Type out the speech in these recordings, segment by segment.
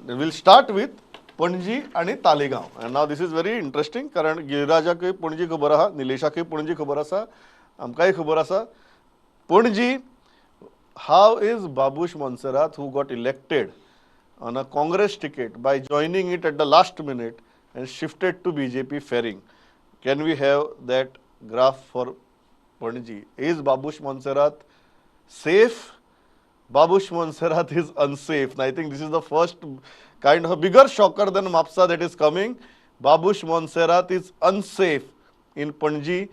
we'll start with Panaji आणि तालेगाव. And now this is very interesting कारण गिरिराजाकय पणजी खबर आहा, निलेशाकय पणजी खबर आसा, आमकांय खबर आसा. Panaji, how is Babush Monserrat, who got elected on a Congress ticket by joining it at the last minute and shifted to BJP, faring? Can we have that graph for Panaji? Is Babush Monserrat safe? Babush Monserrat is unsafe. And I think this is the first kind of a bigger shocker than Mapsa that is coming. Babush Monserrat is unsafe in Panaji.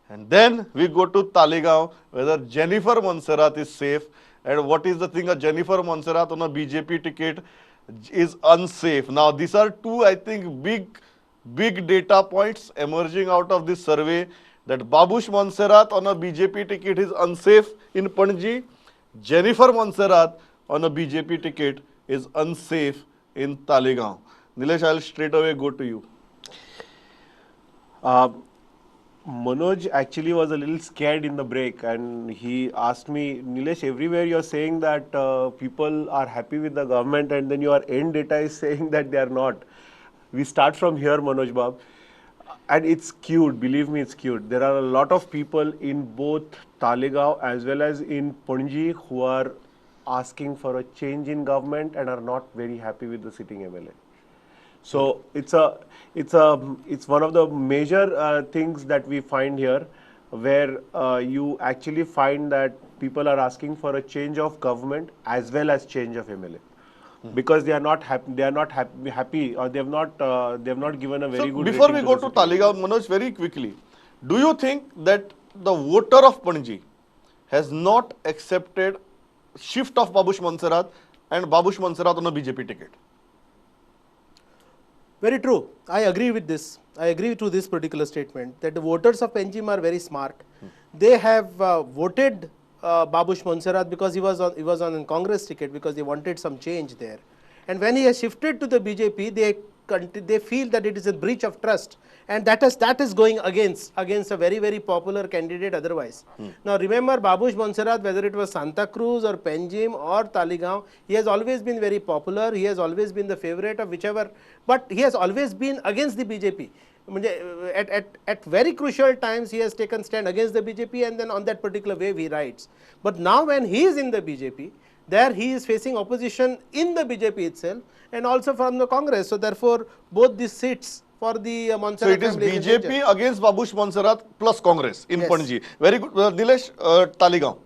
And then we go to Taleigao, whether Jennifer Monserrat is safe. And what is the thing, a Jennifer Monserrat on a BJP ticket is unsafe. Now, these are two, I think, big data points emerging out of this survey, that Babush Monserrat on a BJP ticket is unsafe in Panaji. Jennifer Monserrat on a BJP ticket is unsafe in Taleigao. Nilesh, I'll straight away go to you. Manoj actually was a little scared in the break and he asked me, Nilesh, everywhere you're saying that people are happy with the government and then your end data is saying that they are not. We start from here, Manoj Bab. And it's skewed, believe me, it's skewed. There are a lot of people in both Taleigao as well as in Panaji who are asking for a change in government and are not very happy with the sitting MLA. So it's one of the major things that we find here, where you actually find that people are asking for a change of government as well as change of MLA. Because they are not happy, or they have not given a very good. Before we go to Taleigao, Manoj, very quickly, do you think that the voter of Panaji has not accepted shift of Babush Monserrat and Babush Monserrat on a BJP ticket? Very true. I agree with this. I agree to this particular statement that the voters of Panjim are very smart. They have voted Babush Monserrat because he was on a Congress ticket, because they wanted some change there. And when he has shifted to the BJP, they feel that it is a breach of trust, and that is going against a very, very popular candidate otherwise. Now remember, Babush Monserrat, whether it was Santa Cruz or Panjim or Taleigao, he has always been very popular. He has always been the favorite of whichever, but he has always been against the BJP. At very crucial times, he has taken stand against the BJP, and then on that particular wave he rides. But now when he is in the BJP, there he is facing opposition in the BJP itself and also from the Congress. So therefore, both these seats for the Monserrat. So it is BJP against Babush Monserrat plus Congress in Panaji. Very good. Nilesh, Taleigao.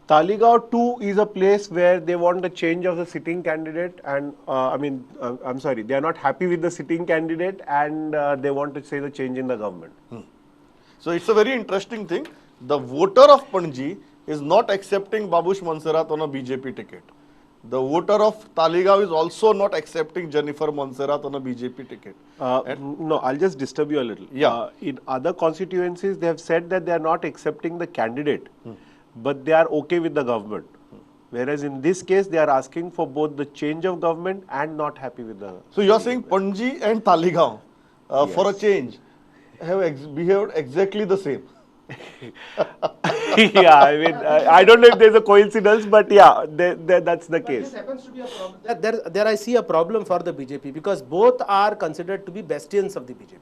Taleigao too is a place where they want a change of the sitting candidate, and I'm sorry, they are not happy with the sitting candidate, and they want to say the change in the government. So it's a very interesting thing. The voter of Panaji is not accepting Babush Monserrat on a BJP ticket. The voter of Taleigao is also not accepting Jennifer Monserrat on a BJP ticket. No, I'll just disturb you a little. Yeah. In other constituencies, they have said that they are not accepting the candidate, but they are okay with the government. Whereas in this case, they are asking for both the change of government and not happy with the. So you are saying Panaji and Taleigao, for a change, have behaved exactly the same. Yeah, I mean, I don't know if there's a coincidence, but yeah, that's the case. This happens to be a problem. There I see a problem for the BJP, because both are considered to be bastions of the BJP.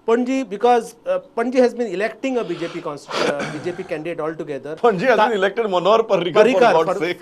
Panaji, because Panaji has been electing a BJP candidate altogether. Panaji has been elected Manohar Parrikar, for God's sake.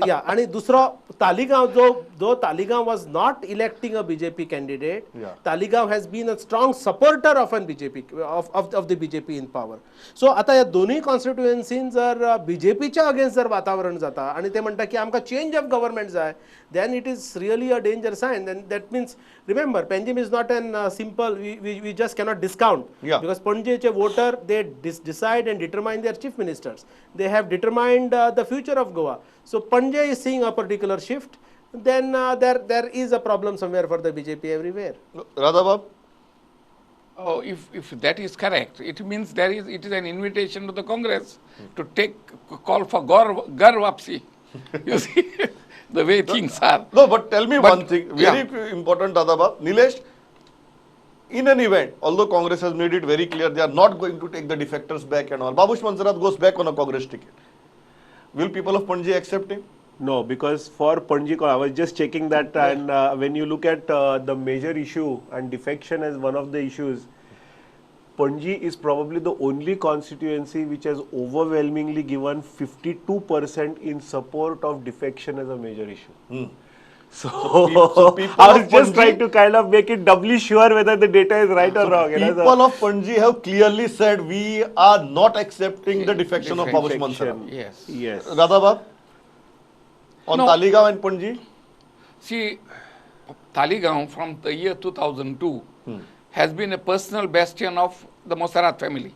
Yeah, and दूसरा Taleigao, though Taleigao was not electing a BJP candidate, Taleigao has been a strong supporter of an BJP of the BJP in power. So आता या दोन्ही कॉन्स्टिट्युएन्सीन जर बीजेपीच्या against जर वातावरण जाता आणि ते म्हणता की आमकां चेंज ऑफ गव्हर्नमेंट जाय, then it is really a danger sign. And that means, remember, Panjim is not an simple, we just cannot discount. Because Panji's voter, they decide and determine their chief ministers. They have determined the future of Goa. So Panjim is seeing a particular shift, then there is a problem somewhere for the BJP everywhere. Radhabab? Oh, if that is correct, it means it is an invitation to the Congress to call for Gar Wapsi. You see, the way things are. No, but tell me one thing, very important, Radhabab. Nilesh, in an event, although Congress has made it very clear they are not going to take the defectors back and all, Babush Monserrat goes back on a Congress ticket. Will people of Panaji accept him? No, because for Panaji, I was just checking that, and when you look at the major issue and defection as one of the issues, Panaji is probably the only constituency which has overwhelmingly given 52% in support of defection as a major issue. So, people I of was just Panaji- trying to kind of make it doubly sure whether the data is right or wrong. People of Panaji have clearly said we are not accepting the defection of Babush Mansara. Yes. Yes. Radhabab, on No. Taleigao and Panaji? See, Taleigao from the year 2002 has been a personal bastion of the Monserrat family.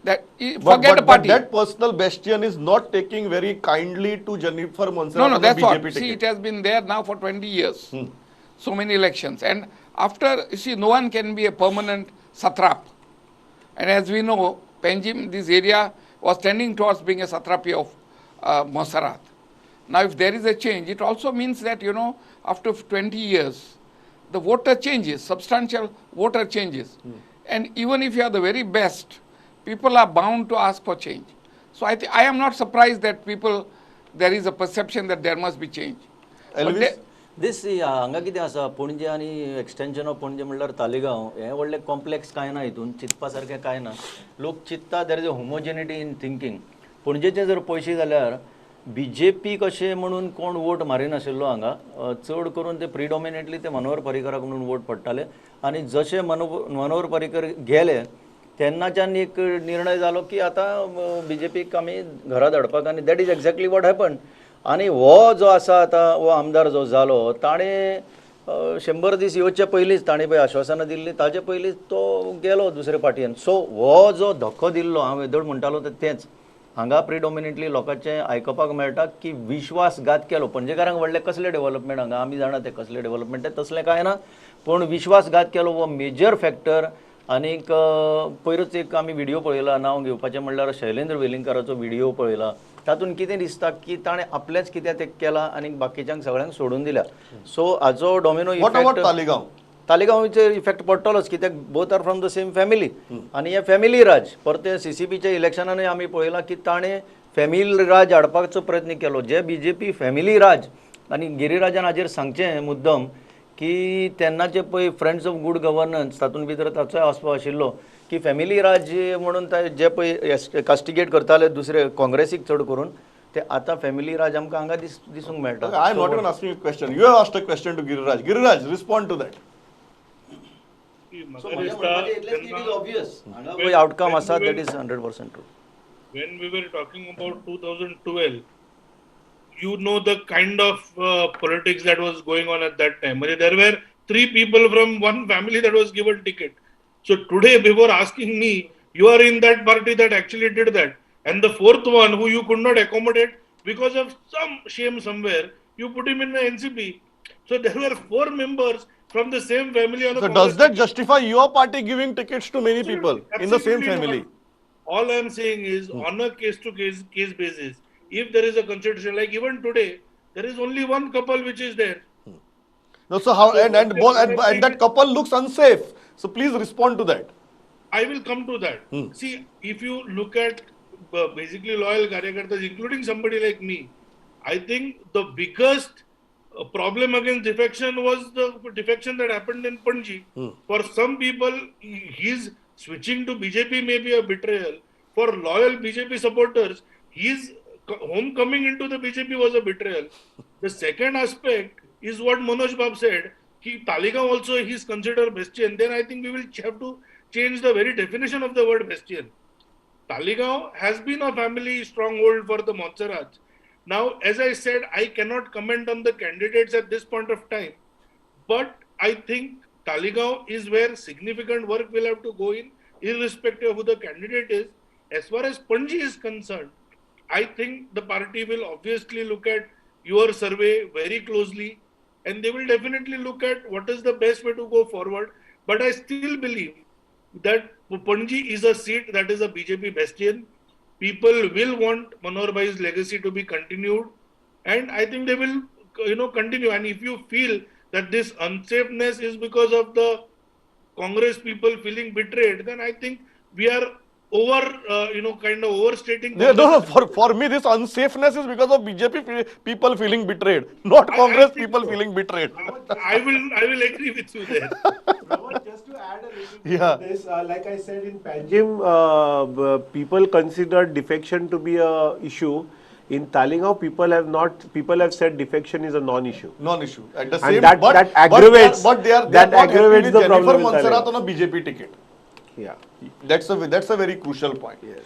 Forget the But party. that personal bastion is not taking very kindly to Jennifer Monserrat No, on the that's BJP what. See, ticket. it has been there now for 20 years. So many elections. And after, you see, no one can be a permanent satrap. And as we know, Panjim, this area was tending towards being a satrapy of Monserrat. Now, if there is a change, it also means that, you know, after 20 years, the voter changes, substantial voter changes. And even if you are the very best, people are bound to ask for change. So I am not surprised that there is a perception that there must be change. But Elvis? This हांगा कितें आसा पणजे आनी extension of Panaji म्हणल्यार तालिगांव हें व्हडलें complex कांय ना हितून चिंतपा सारकें कांय ना लोक चिंतता there is a homogeneity in thinking पणजेचे जर पळयशी जाल्यार BJP कशें म्हणून कोण वोट मारिनाशिल्लो हांगा चड करून ते प्रिडॉमिनेटली ते मनोहर पर्रीकराक म्हणून वोट पडटाले आनी जशे मनोहर पर्रीकर गेले तेन्नाच्यान एक निर्णय जालो की आतां BJPक आमी घरा धाडपाक आनी that is exactly what happen आनी हो जो आसा आतां हो आमदार जो जालो ताणें 100 दीस येवचे पयलींच ताणें पळय आश्वासनां दिल्लीं ताचे पयलींच तो गेलो दुसरे पार्टयेन सो हो जो धक्को दिल्लो हांव येदोळ म्हणटालो तेंच हांगा प्रिडॉमिनेटली लोकांचें आयकपाक मेळटा की विश्वासघात केलो पणजेकारांक व्हडलें कसलें डेव्हलपमेंट हांगा आमी जाणा तें कसलें डेव्हलपमेंट तें तसलें कांय ना पूण विश्वासघात केलो हो मेजर फॅक्टर आनीक पयरूच एक आमी व्हिडियो पळयला नांव घेवपाचें म्हणल्यार शैलेंद्र वेलिंगकाराचो व्हिडियो पळयला तातूंत कितें दिसता की ताणें आपलेंच कितें तें केलां आनी बाकीच्यांक सगळ्यांक सोडून दिल्या सो हाजो डॉमिनो इफेक्ट तालिगांव तालिगांवचेर इफेक्ट पडटलोच कित्याक both are from the same family आनी हे फॅमिली राज परते CCPच्या इलेक्शनानूय आमी पळयलां की ताणें फॅमिली राज हाडपाचो प्रयत्न केलो जे BJP फॅमिली राज आनी गिरिराजान हाजेर सांगचें मुद्दम की तेन्नाचे पळय फ्रेंड्स ऑफ गूड गव्हर्नन्स तातूंत भितर ताचोय आस्पाव आशिल्लो की फॅमिली राज म्हणून जे पळय कास्टिगेट करताले दुसरे काँग्रेसीक चड करून ते आतां फॅमिली राज आमकां हांगा दिसूंक मेळटा I am not even asking a question. You have asked a question to Giriraj. Giriraj, respond to that. Outcome आसा that is 100% true When we were talking about 2012, you know the kind of politics that was going on at that time. There were 3 people from one family that was given ticket. So today, before asking me, you are in that party that actually did that. And the 4th one who you could not accommodate because of some shame somewhere, you put him in the NCP. So there were 4 members from the same family. On So does that justify your party giving tickets to many people in the same Absolutely family? not. All I am saying is on a case basis, if there is a constitution, like even today, there is only one couple which is there. No, so how and that couple looks unsafe. So please respond to that. I will come to that. See, if you look at basically loyal Karyakartas, including somebody like me, I think the biggest problem against defection was the defection that happened in Panaji. For some people, his switching to BJP may be a betrayal. For loyal BJP supporters, his homecoming into the BJP was a betrayal. The second aspect is what Manoj Bab said. Taleigao also he is considered bastion. Then I think we will have to change the very definition of the word bastion. Taleigao has been a family stronghold for the Montserrats. Now, as I said, I cannot comment on the candidates at this point of time. But I think Taleigao is where significant work will have to go in, irrespective of who the candidate is. As far as Panaji is concerned, I think the party will obviously look at your survey very closely and they will definitely look at what is the best way to go forward. But I still believe that Panaji is a seat that is a BJP bastion. People will want Manohar Bhai's legacy to be continued and I think they will continue. And if you feel that this unsafeness is because of the Congress people feeling betrayed, then I think we are kind of overstating. No, no, Congress. for me, this unsafeness is because of BJP people feeling betrayed, not I Congress think people so. feeling betrayed. I will agree with you there. Pramod, just to add a little bit Yeah. to this, like I said in Panjim, people consider defection to be a issue. In Taleigao, people have said defection is a non-issue. Non-issue. At the And same, that- but, that but aggravates- they are that not happy aggravates with the Jennifer problem in Monserrat Taleigao. on a BJP ticket. Yeah. That's a very crucial point. Yes.